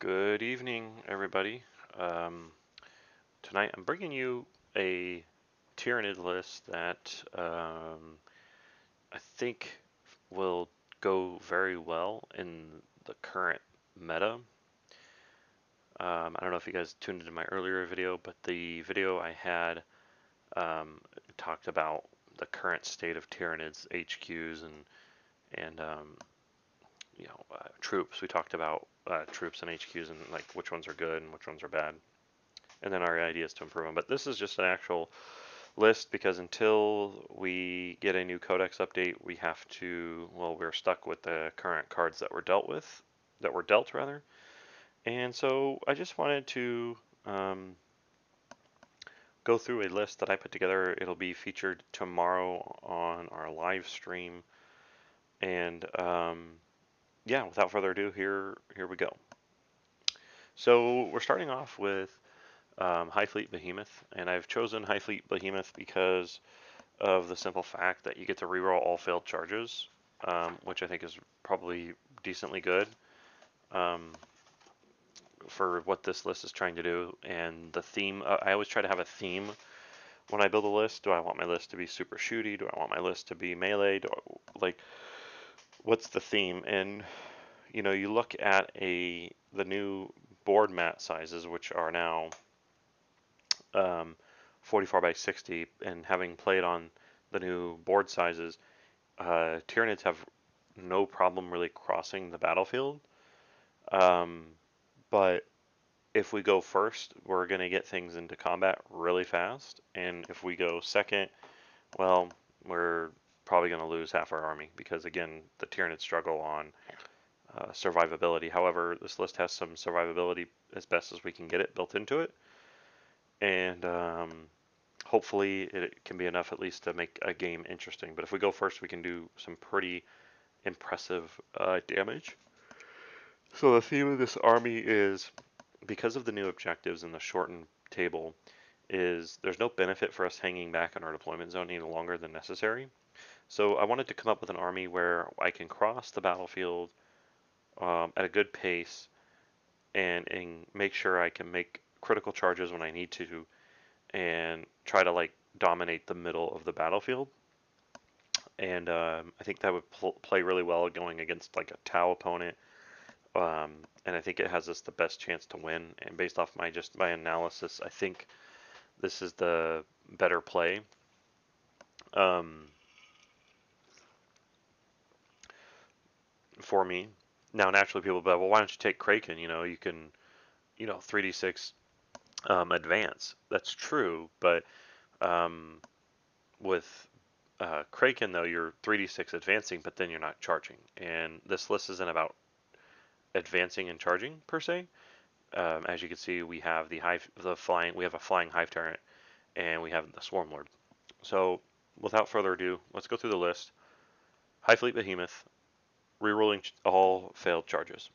Good evening, everybody. Um, Tonight I'm bringing you a Tyranid list that I think will go very well in the current meta. I don't know if you guys tuned into my earlier video, but the video I had talked about the current state of Tyranids, HQs, and troops. We talked about troops and HQs and like which ones are good and which ones are bad, and then our ideas to improve them. But this is just an actual list because until we get a new codex update, we have to, well, we're stuck with the current cards that were dealt rather. And so I just wanted to um, go through a list that I put together. It'll be featured tomorrow on our live stream. And yeah, without further ado, here we go. So we're starting off with High Fleet Behemoth, and I've chosen High Fleet Behemoth because of the simple fact that you get to reroll all failed charges, which I think is probably decently good for what this list is trying to do. And the theme, I always try to have a theme when I build a list. Do I want my list to be super shooty? Do I want my list to be melee? What's the theme? And you look at the new board mat sizes, which are now um, 44 by 60, and having played on the new board sizes, Tyranids have no problem really crossing the battlefield. Um, but if we go first, we're going to get things into combat really fast. And if we go second, well, we're probably going to lose half our army because, again, the Tyranids struggle on survivability. However, this list has some survivability as best as we can get it built into it. And hopefully it can be enough at least to make a game interesting. But if we go first, we can do some pretty impressive damage. So the theme of this army is, because of the new objectives in the shortened table, is there's no benefit for us hanging back in our deployment zone any longer than necessary. So I wanted to come up with an army where I can cross the battlefield at a good pace and make sure I can make critical charges when I need to and try to like dominate the middle of the battlefield. And I think that would play really well going against like a Tau opponent. And I think it has us the best chance to win. And based off my analysis, I think this is the better play. Um, for me. Now, naturally, people will be like, well, why don't you take Kraken? You can, 3d6 advance. That's true, but um, with Kraken, though, you're 3d6 advancing, but then you're not charging. And this list isn't about advancing and charging per se. As you can see, we have we have a flying hive tyrant, and we have the swarm lord. So, without further ado, let's go through the list. High Fleet Behemoth, rerolling all failed charges.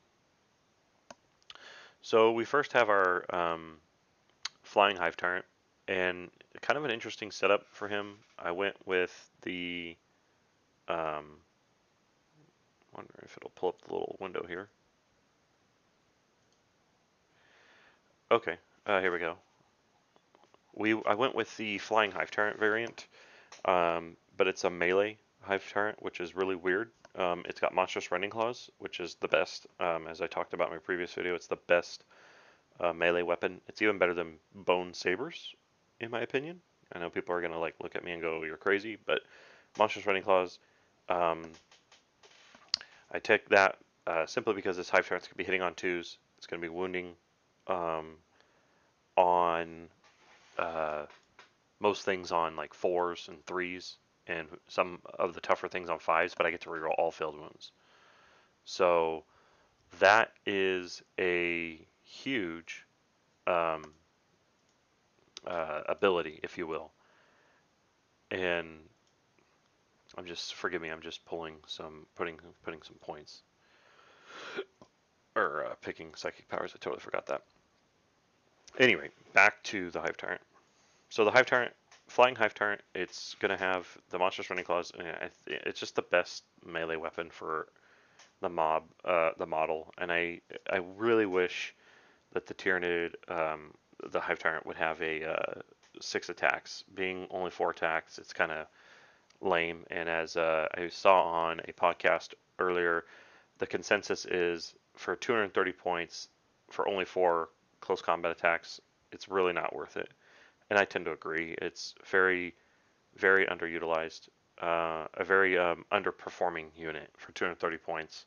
So we first have our flying hive tyrant, and kind of an interesting setup for him. I went with the wonder if it'll pull up the little window here. Okay, here we go. I went with the flying hive tyrant variant, but it's a melee hive tyrant, which is really weird. It's got monstrous rending claws, which is the best. As I talked about in my previous video, it's the best melee weapon. It's even better than bone sabers, in my opinion. I know people are gonna like look at me and go, "You're crazy," but monstrous rending claws. Um, I take that simply because this hive tyrant's gonna be hitting on twos. It's gonna be wounding um, on uh, most things on like fours and threes, and some of the tougher things on fives. But I get to reroll all failed wounds. So that is a huge um, ability, if you will. And forgive me, I'm just putting some points, or picking psychic powers. I totally forgot that. Anyway, back to the hive tyrant. So the hive tyrant, flying hive tyrant, it's gonna have the monstrous running claws, and it's just the best melee weapon for the model, and I really wish that the Tyranid, the Hive Tyrant would have a 6 attacks. Being only 4 attacks, it's kind of lame. And as I saw on a podcast earlier, the consensus is for 230 points for only 4 close combat attacks, it's really not worth it. And I tend to agree. It's very underutilized, a very underperforming unit for 230 points.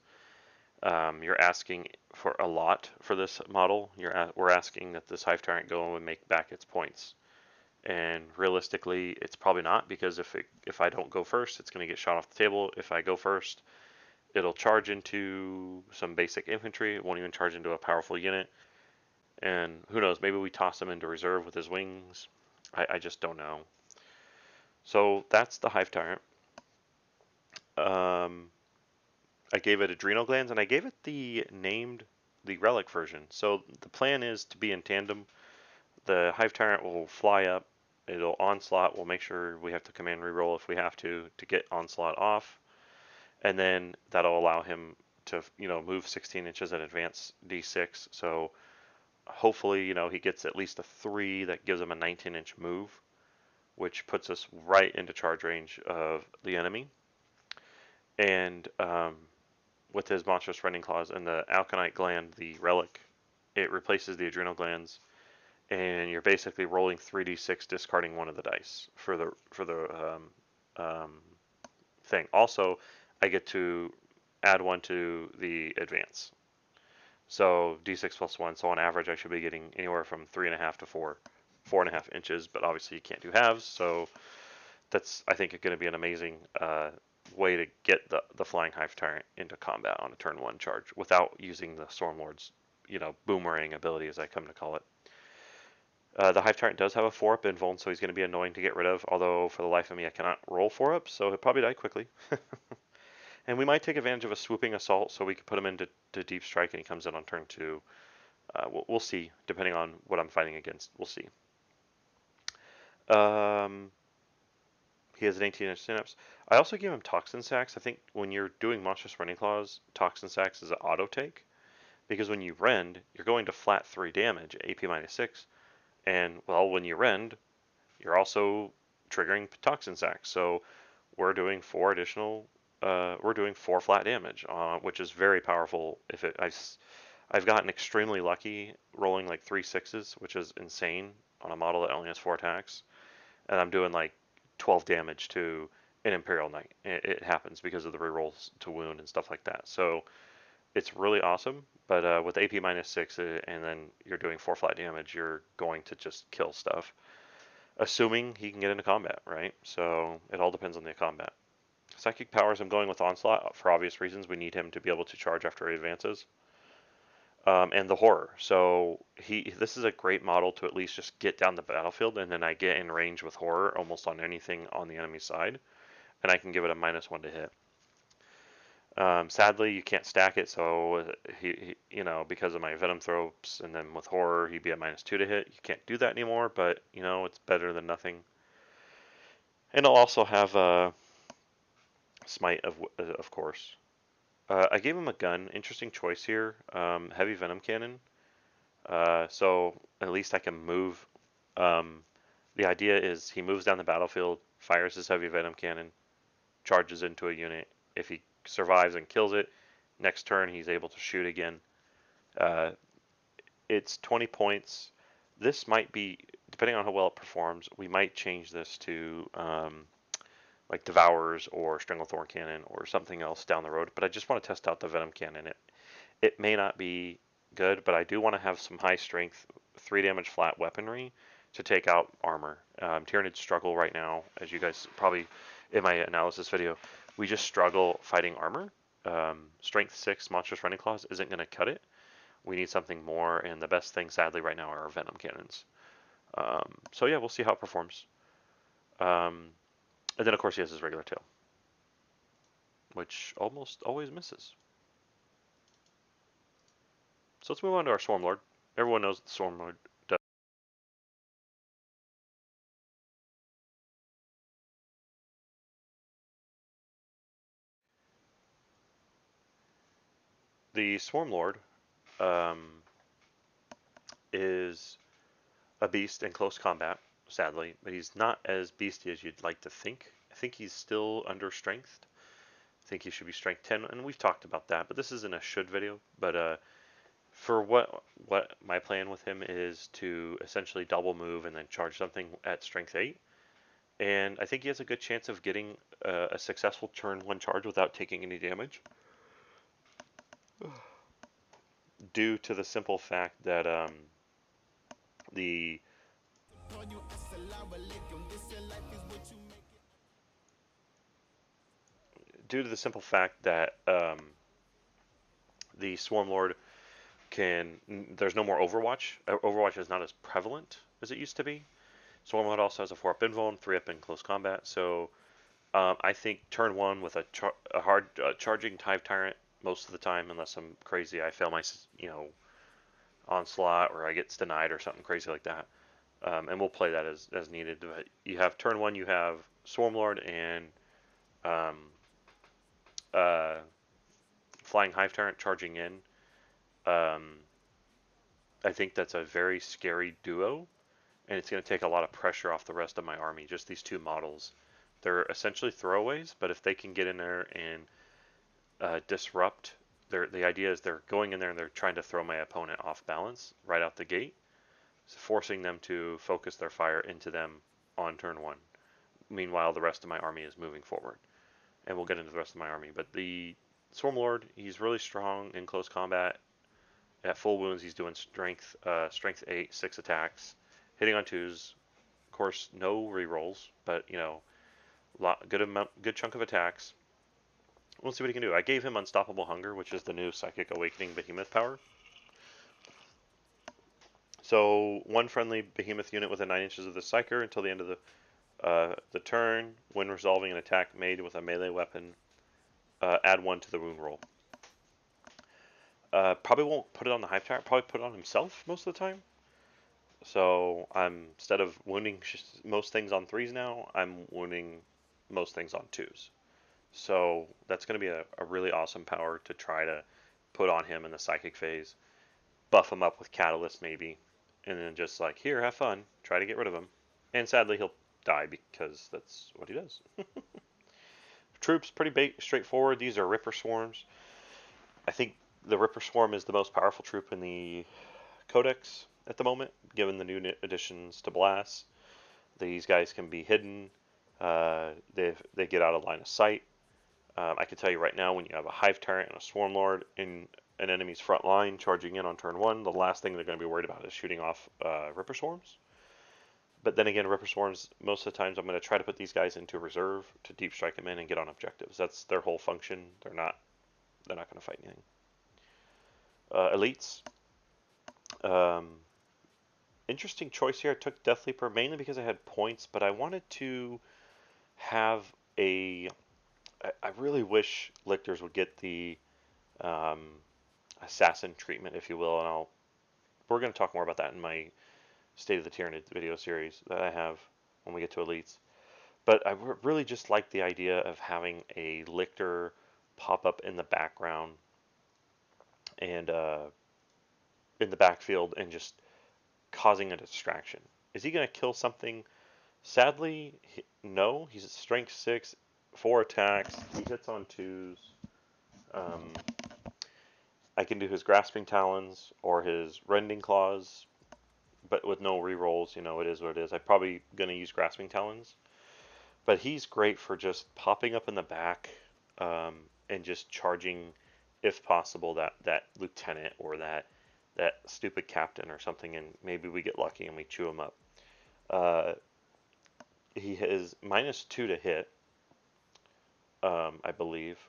You're asking for a lot for this model. We're asking that this Hive Tyrant go and make back its points. And realistically, it's probably not, because if I don't go first, it's going to get shot off the table. If I go first, it'll charge into some basic infantry. It won't even charge into a powerful unit. And who knows, maybe we toss him into reserve with his wings. I just don't know. So that's the Hive Tyrant. I gave it adrenal glands, and I gave it the relic version. So the plan is to be in tandem. The Hive Tyrant will fly up. It'll onslaught. We'll make sure we have to command reroll if we have to get onslaught off, and then that'll allow him to move 16 inches at advance d6. So hopefully he gets at least a 3 that gives him a 19-inch move, which puts us right into charge range of the enemy. And with his monstrous rending claws and the alkanite gland, the relic, it replaces the adrenal glands, and you're basically rolling 3d6, discarding one of the dice for the thing. Also, I get to add 1 to the advance, so d6 plus 1. So on average, I should be getting anywhere from 3.5 to 4.5 inches. But obviously, you can't do halves, so that's, I think, going to be an amazing way to get the Flying Hive Tyrant into combat on a turn 1 charge without using the Stormlord's boomerang ability, as I come to call it. The Hive Tyrant does have a 4-up invuln, so he's going to be annoying to get rid of, although for the life of me I cannot roll 4-ups, so he'll probably die quickly. And we might take advantage of a swooping assault, so we could put him into deep strike and he comes in on turn 2. We'll see, depending on what I'm fighting against. We'll see. He has an 18-inch synapse. I also gave him Toxin Sacs. I think when you're doing Monstrous Rending Claws, Toxin Sacs is an auto take, because when you rend, you're going to flat 3 damage, AP -6, and well, when you rend, you're also triggering Toxin Sacs. So we're doing 4 additional. We're doing 4 flat damage, which is very powerful. I've gotten extremely lucky rolling like 3 6s, which is insane on a model that only has 4 attacks, and I'm doing like 12 damage to an Imperial Knight. It happens because of the rerolls to wound and stuff like that. So it's really awesome. But with AP -6 and then you're doing 4 flat damage, you're going to just kill stuff, assuming he can get into combat, right? So it all depends on the combat. Psychic powers, I'm going with Onslaught for obvious reasons. We need him to be able to charge after he advances. And the horror. So this is a great model to at least just get down the battlefield, and then I get in range with horror almost on anything on the enemy side, and I can give it a -1 to hit. Sadly, you can't stack it, so he because of my venom throws, and then with horror he'd be a -2 to hit. You can't do that anymore, but it's better than nothing. And I'll also have smite of course. I gave him a gun. Interesting choice here. Heavy venom cannon. So at least I can move. The idea is he moves down the battlefield, fires his heavy venom cannon, charges into a unit. If he survives and kills it, next turn he's able to shoot again. It's 20 points. This might be, depending on how well it performs, we might change this to like Devourers or Stranglethorn Cannon or something else down the road. But I just want to test out the Venom Cannon. It may not be good, but I do want to have some high strength, 3 damage flat weaponry to take out armor. Tyranids struggle right now, as you guys probably in my analysis video. We just struggle fighting armor. Strength 6 Monstrous Rending Claws isn't going to cut it. We need something more, and the best thing, sadly, right now are our Venom Cannons. So yeah, we'll see how it performs. And then, of course, he has his regular tail, which almost always misses. So let's move on to our Swarmlord. Everyone knows what the Swarmlord does. the Swarm Lord um, is a beast in close combat, sadly, but he's not as beasty as you'd like to think. I think he's still under strength. I think he should be strength 10, and we've talked about that, but this isn't a should video. But for what my plan with him is to essentially double move and then charge something at strength 8. And I think he has a good chance of getting a successful turn 1 charge without taking any damage, due to the simple fact that the due to the simple fact that the Swarm Lord can there's no more Overwatch. Overwatch is not as prevalent as it used to be. Swarm Lord also has a 4-up invuln, 3-up in close combat. So I think turn 1 with a hard charging Hive Tyrant most of the time, unless I'm crazy, I fail my onslaught or I get denied or something crazy like that. And we'll play that as needed. But you have turn 1, you have Swarm Lord and um, uh, Flying Hive Tyrant charging in. I think that's a very scary duo, and it's going to take a lot of pressure off the rest of my army. Just these two models. They're essentially throwaways, but if they can get in there and disrupt, the idea is they're going in there and they're trying to throw my opponent off balance right out the gate, forcing them to focus their fire into them on turn 1. Meanwhile, the rest of my army is moving forward, and we'll get into the rest of my army. But the Swarm Lord, he's really strong in close combat. At full wounds, he's doing strength 8, 6 attacks, hitting on 2s. Of course, no rerolls, but good chunk of attacks. We'll see what he can do. I gave him Unstoppable Hunger, which is the new Psychic Awakening Behemoth power. So one friendly Behemoth unit within 9 inches of the Psyker until the end of the turn. When resolving an attack made with a melee weapon, add 1 to the wound roll. Probably won't put it on the Hive Tyrant. Probably put it on himself most of the time. So I'm instead of wounding most things on 3s now, I'm wounding most things on 2s. So that's going to be a really awesome power to try to put on him in the Psychic phase. Buff him up with Catalyst maybe, and then just like, here, have fun. Try to get rid of him. And sadly, he'll die because that's what he does. Troops, pretty straightforward. These are Ripper Swarms. I think the Ripper Swarm is the most powerful troop in the Codex at the moment, given the new additions to Blast. These guys can be hidden. They get out of line of sight. I can tell you right now, when you have a Hive Tyrant and a Swarm Lord in an enemy's front line charging in on turn 1, the last thing they're going to be worried about is shooting off Ripper Swarms. But then again, Ripper Swarms, most of the times I'm going to try to put these guys into reserve to deep strike them in and get on objectives. That's their whole function. They're not going to fight anything. Elites. Interesting choice here. I took Death Leaper mainly because I had points, but I wanted to have I really wish Lictors would get the assassin treatment, if you will, and we're going to talk more about that in my State of the Tyranids video series that I have when we get to Elites. But I really just like the idea of having a Lictor pop up in the background and in the backfield and just causing a distraction. Is he going to kill something? Sadly, no. He's at strength 6, 4 attacks. He hits on 2s. I can do his Grasping Talons or his Rending Claws, but with no rerolls. It is what it is. I'm probably going to use Grasping Talons. But he's great for just popping up in the back and just charging, if possible, that lieutenant or that stupid captain or something, and maybe we get lucky and we chew him up. He has -2 to hit, I believe.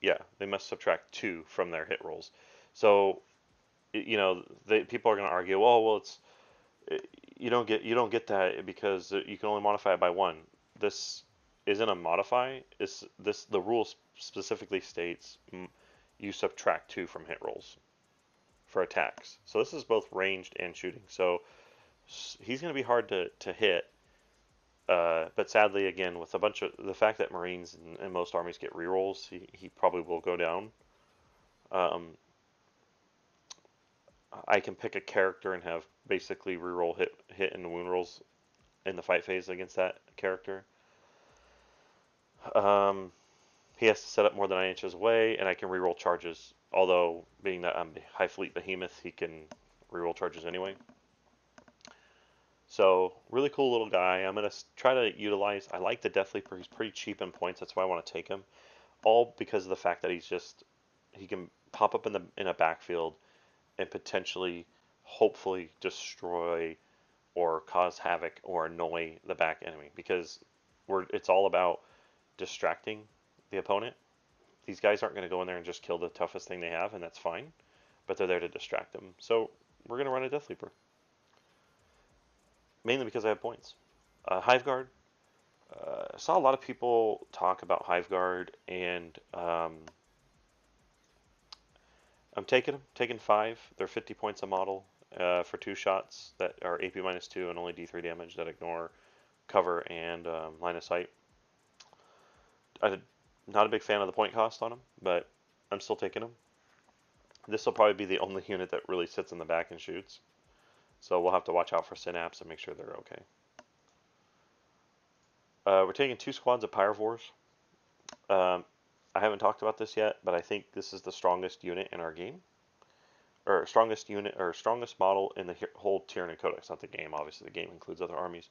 Yeah, they must subtract 2 from their hit rolls. So, people are going to argue, well, you don't get that because you can only modify it by 1. This isn't a modify. The rule specifically states you subtract 2 from hit rolls for attacks. So this is both ranged and shooting. So he's going to be hard to hit. But sadly, again, with the fact that Marines and most armies get rerolls, he probably will go down. Um, I can pick a character and have basically reroll hit and wound rolls in the fight phase against that character. Um, he has to set up more than 9 inches away, and I can reroll charges. Although, being that I'm High Fleet Behemoth, he can reroll charges anyway. So, really cool little guy. I'm going to try to utilize. I like the Death Leaper. He's pretty cheap in points. That's why I want to take him. All because of the fact that he can pop up in a backfield and potentially, hopefully, destroy or cause havoc or annoy the back enemy, because it's all about distracting the opponent. These guys aren't going to go in there and just kill the toughest thing they have, and that's fine, but they're there to distract them. So we're going to run a Death Leaper, mainly because I have points. Hive Guard. I saw a lot of people talk about Hive Guard, and I'm taking 5. They're 50 points a model for 2 shots that are AP -2 and only D3 damage that ignore cover and line of sight. I'm not a big fan of the point cost on them, but I'm still taking them. This will probably be the only unit that really sits in the back and shoots. So we'll have to watch out for Synapse and make sure they're okay. We're taking 2 squads of Pyrovores. I haven't talked about this yet, but I think this is the strongest unit in our game. Or strongest unit, or strongest model in the whole Tyranid Codex, not the game. Obviously, the game includes other armies.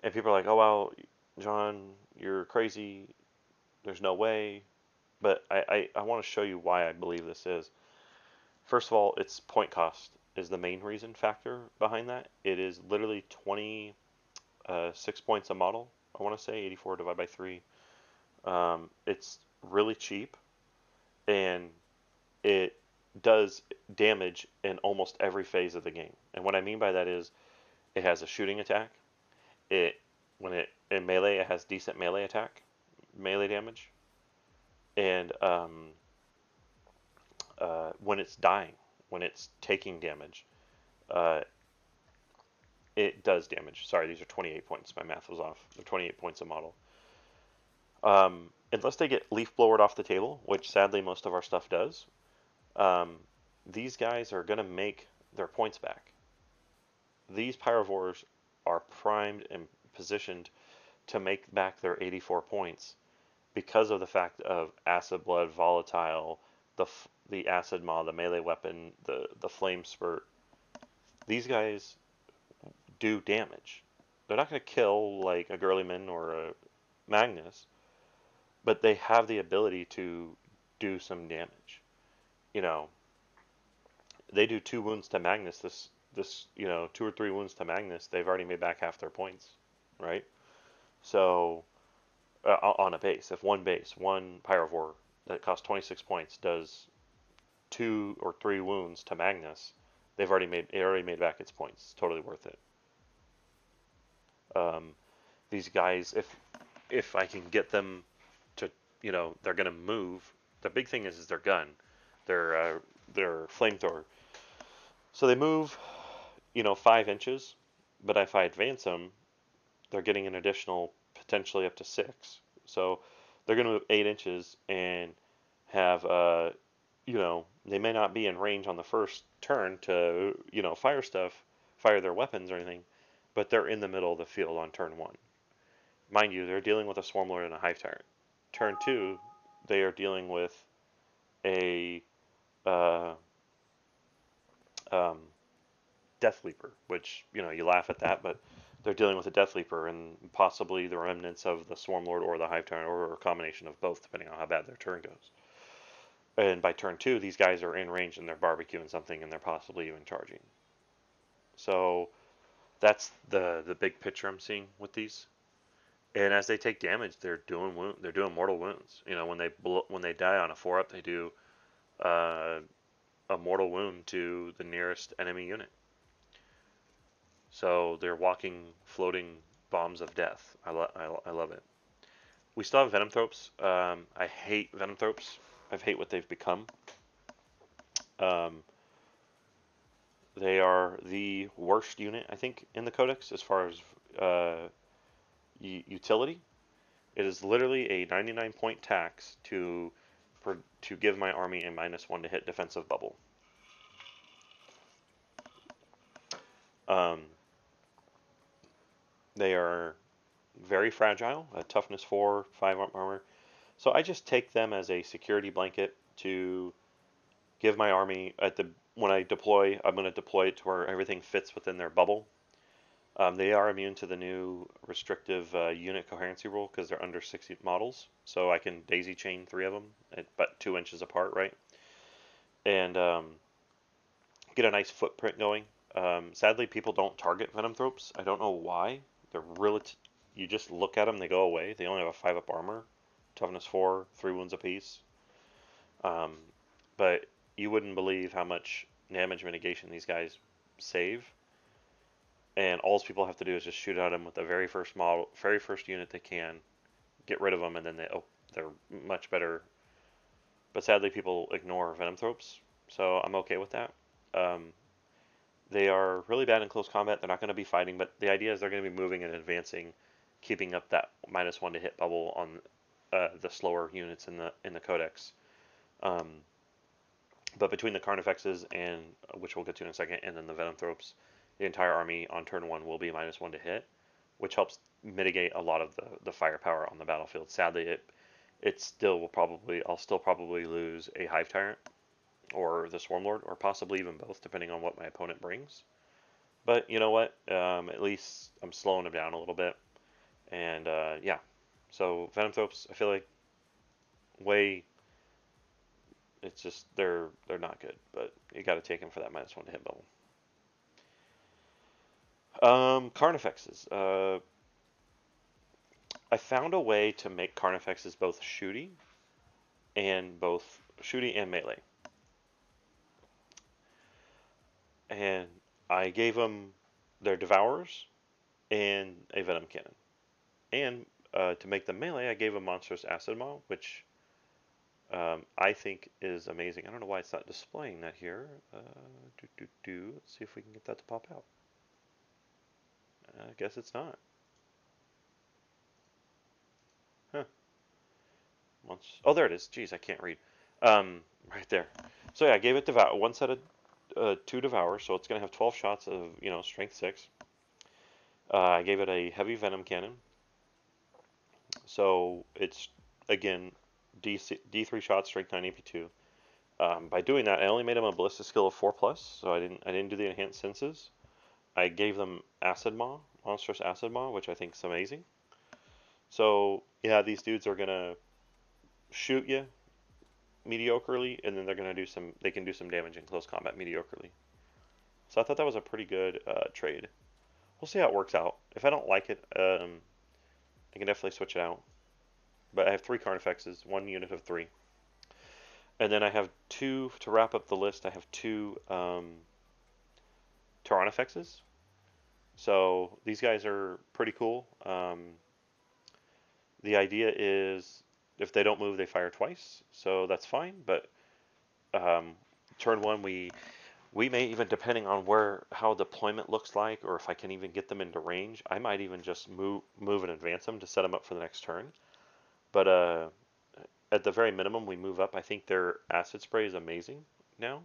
And people are like, oh, wow, John, you're crazy. There's no way. But I want to show you why I believe this is. First of all, its point cost is the main reason factor behind that. It is literally 26 points a model. I want to say 84 divided by 3. It's really cheap, and it does damage in almost every phase of the game. And what I mean by that is, it has a shooting attack. When it in melee, it has decent melee attack, melee damage, and when it's dying, when it's taking damage, uh, it does damage. Sorry, these are 28 points. My math was off. They're 28 points a model. Unless they get leaf blowered off the table, which sadly most of our stuff does, um, these guys are going to make their points back. These Pyrovores are primed and positioned to make back their 84 points because of the fact of Acid Blood, Volatile, the Acid Maw, the melee weapon, the Flame Spurt. These guys do damage. They're not going to kill like a Girlyman or a Magnus, but they have the ability to do some damage. You know, they do 2 wounds to Magnus. This 2 or 3 wounds to Magnus, they've already made back half their points, right? So on a base, if one Pyrovore that costs 26 points does 2 or 3 wounds to Magnus, it already made back its points. It's totally worth it. These guys, if I can get them to, they're gonna move. The big thing is their gun, their flamethrower. So they move, 5 inches, but if I advance them, they're getting an additional potentially up to 6. So they're gonna move 8 inches and have they may not be in range on the first turn to fire their weapons or anything, but they're in the middle of the field on turn 1. Mind you, they're dealing with a Swarm Lord and a Hive Tyrant. Turn 2, they are dealing with a um, Death Leaper, which, you laugh at that, but they're dealing with a Death Leaper and possibly the remnants of the Swarm Lord or the Hive Tyrant, or a combination of both, depending on how bad their turn goes. And by turn 2, these guys are in range and they're barbecuing something and they're possibly even charging. So that's the big picture I'm seeing with these. And as they take damage, they're doing mortal wounds. When they die on a 4-up, they do uh, a mortal wound to the nearest enemy unit. So they're walking, floating bombs of death. I love it. We still have Venomthropes. I hate Venomthropes. I hate what they've become. They are the worst unit, I think, in the Codex as far as utility. It is literally a 99 point tax to to give my army a -1 to hit defensive bubble. Um, they are very fragile, a toughness 4, 5 armor. So I just take them as a security blanket to give my army when I deploy. I'm going to deploy it to where everything fits within their bubble. They are immune to the new restrictive unit coherency rule because they're under 60 models. So I can daisy chain 3 of them, but 2 inches apart, right? And get a nice footprint going. Sadly, people don't target Venomthropes. I don't know why. They're really. You just look at them, they go away. They only have a 5 up armor, toughness 4, 3 wounds apiece. Um, but you wouldn't believe how much damage mitigation these guys save. And all people have to do is just shoot at them with the very first unit they can, get rid of them, and then they're much better. But sadly, people ignore Venomthropes, so I'm okay with that. Um, they are really bad in close combat. They're not going to be fighting, but the idea is they're going to be moving and advancing, keeping up that -1 to hit bubble on the slower units in the codex. Um, but between the Carnifexes and which we'll get to in a second, and then the Venomthropes, the entire army on turn 1 will be -1 to hit, which helps mitigate a lot of the firepower on the battlefield. Sadly, it still will I'll still probably lose a Hive Tyrant or the Swarmlord, or possibly even both, depending on what my opponent brings. But you know what? At least I'm slowing them down a little bit. And yeah, so Venomthropes, I feel like way. It's just they're not good, but you got to take them for that -1 to hit bubble. Carnifexes. I found a way to make Carnifexes both shooty and melee. And I gave them their Devourers and a Venom Cannon. And to make them melee, I gave them Monstrous Acid Maw, which I think is amazing. I don't know why it's not displaying that here. Let's see if we can get that to pop out. I guess it's not. Huh. Oh, there it is. Jeez, I can't read. Right there. So yeah, I gave it one set of 2 Devour, so it's going to have 12 shots of, strength 6. I gave it a heavy Venom Cannon. So it's, again, D3 shots, strength 9, AP2. By doing that, I only made them a Ballista skill of 4+, so I didn't do the enhanced senses. I gave them Acid Maw, Monstrous Acid Maw, which I think is amazing. So yeah, these dudes are gonna shoot you mediocrely, and then they can do some damage in close combat mediocrely. So I thought that was a pretty good trade. We'll see how it works out. If I don't like it, I can definitely switch it out. But I have 3 Carnifexes, 1 unit of 3. And then I have 2, to wrap up the list, I have 2 Tyrannifexes. So these guys are pretty cool. The idea is if they don't move, they fire twice. So that's fine. But turn 1, we may even, depending on how deployment looks like, or if I can even get them into range, I might even just move and advance them to set them up for the next turn. But at the very minimum, we move up. I think their acid spray is amazing now.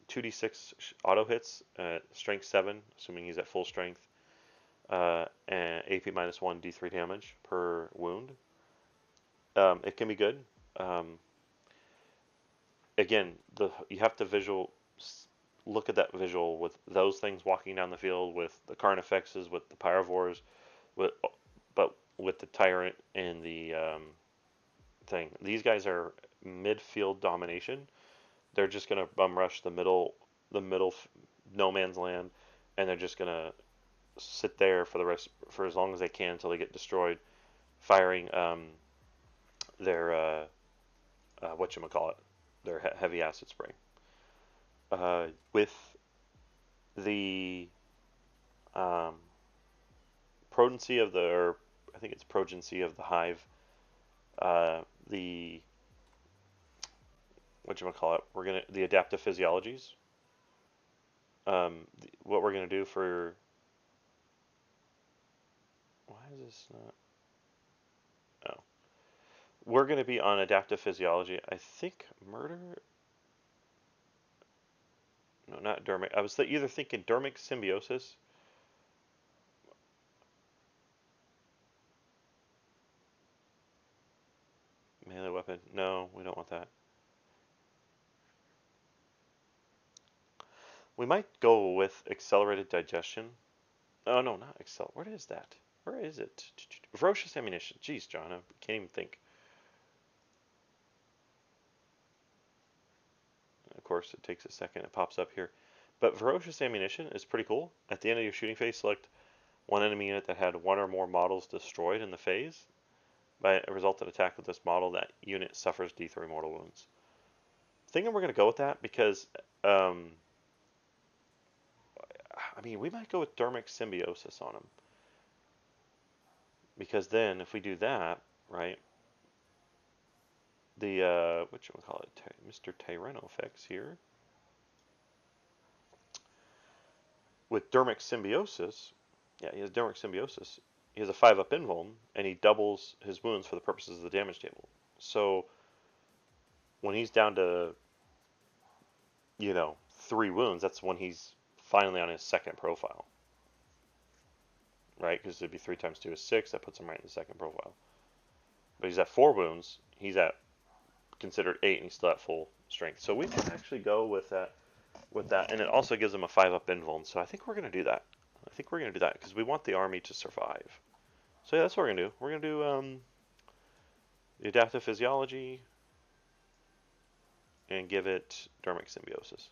2d6 auto hits, strength 7, assuming he's at full strength, and AP -1, D3 damage per wound. It can be good. Again, you have to look at that visual with those things walking down the field, with the Carnifexes, with the Pyrovores, but with the Tyrant and the thing. These guys are midfield domination. They're just gonna bum rush the middle no man's land, and they're just gonna sit there for as long as they can until they get destroyed, firing their whatchamacallit, their heavy acid spray. With the potency of I think it's progency of the hive, the the adaptive physiologies. What we're gonna do for why is this not? Oh, we're going to be on adaptive physiology. I think murder. No, not dermic. I was either thinking dermic symbiosis. Melee weapon. No, we don't want that. We might go with accelerated digestion. Oh no, not Excel. Where is that? Where is it? Ferocious ammunition. Jeez, John, I can't even think. Of course, it takes a second. It pops up here. But ferocious ammunition is pretty cool. At the end of your shooting phase, select one enemy unit that had one or more models destroyed in the phase. By a resultant attack with this model, that unit suffers D3 mortal wounds. Thinking we're going to go with that because, I mean, we might go with dermic symbiosis on him. Because then, if we do that, right, the, whatchamacallit, Mr. Tyranofex here, with dermic symbiosis, yeah, he has dermic symbiosis, he has a 5-up invuln, and he doubles his wounds for the purposes of the damage table. So, when he's down to, 3 wounds, that's when he's finally on his second profile. Right? Because it'd be 3 times 2 is 6, that puts him right in the second profile. But he's at 4 wounds, he's at considered 8, and he's still at full strength. So we can actually go with that, and it also gives him a 5-up invuln. So I think we're going to do that. I think we're going to do that because we want the army to survive. So yeah, that's what we're going to do. We're going to do the adaptive physiology and give it dermic symbiosis.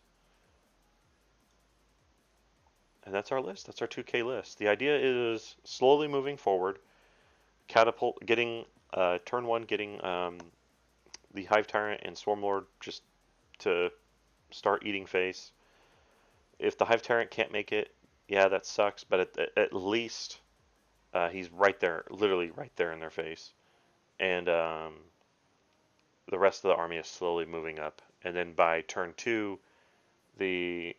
And that's our list. That's our 2K list. The idea is slowly moving forward, catapult, getting turn 1, getting the Hive Tyrant and Swarmlord just to start eating face. If the Hive Tyrant can't make it, yeah, that sucks, but at least he's right there, literally right there in their face. And the rest of the army is slowly moving up. And then by turn 2, the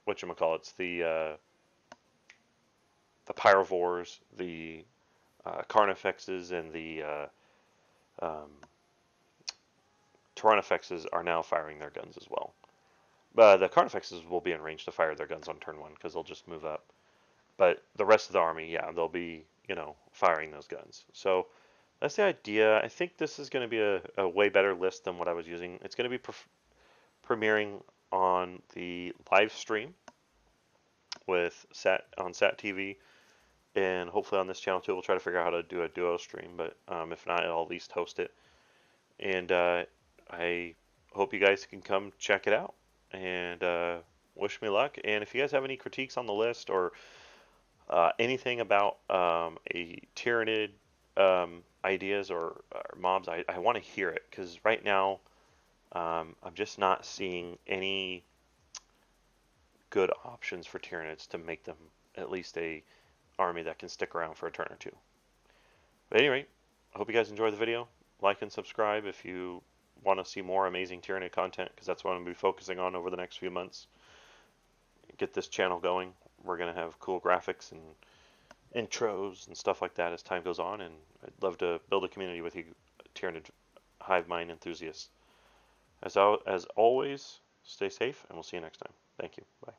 whatchamacallits, the Pyrovores, the Carnifexes, and the Tyrannofexes are now firing their guns as well. The Carnifexes will be in range to fire their guns on turn 1 because they'll just move up. But the rest of the army, yeah, they'll be, firing those guns. So that's the idea. I think this is going to be a way better list than what I was using. It's going to be premiering on the live stream with on Sat TV, and hopefully on this channel too. We'll try to figure out how to do a duo stream, but if not, I'll at least host it. And I hope you guys can come check it out, and wish me luck. And if you guys have any critiques on the list or anything about a Tyranid ideas or mobs, I want to hear it, because right now I'm just not seeing any good options for Tyranids to make them at least a army that can stick around for a turn or two. But anyway, I hope you guys enjoyed the video. Like and subscribe if you want to see more amazing Tyranid content, because that's what I'm going to be focusing on over the next few months. Get this channel going. We're going to have cool graphics and intros and stuff like that as time goes on, and I'd love to build a community with you Tyranid hive mind enthusiasts. As always, stay safe, and we'll see you next time. Thank you. Bye.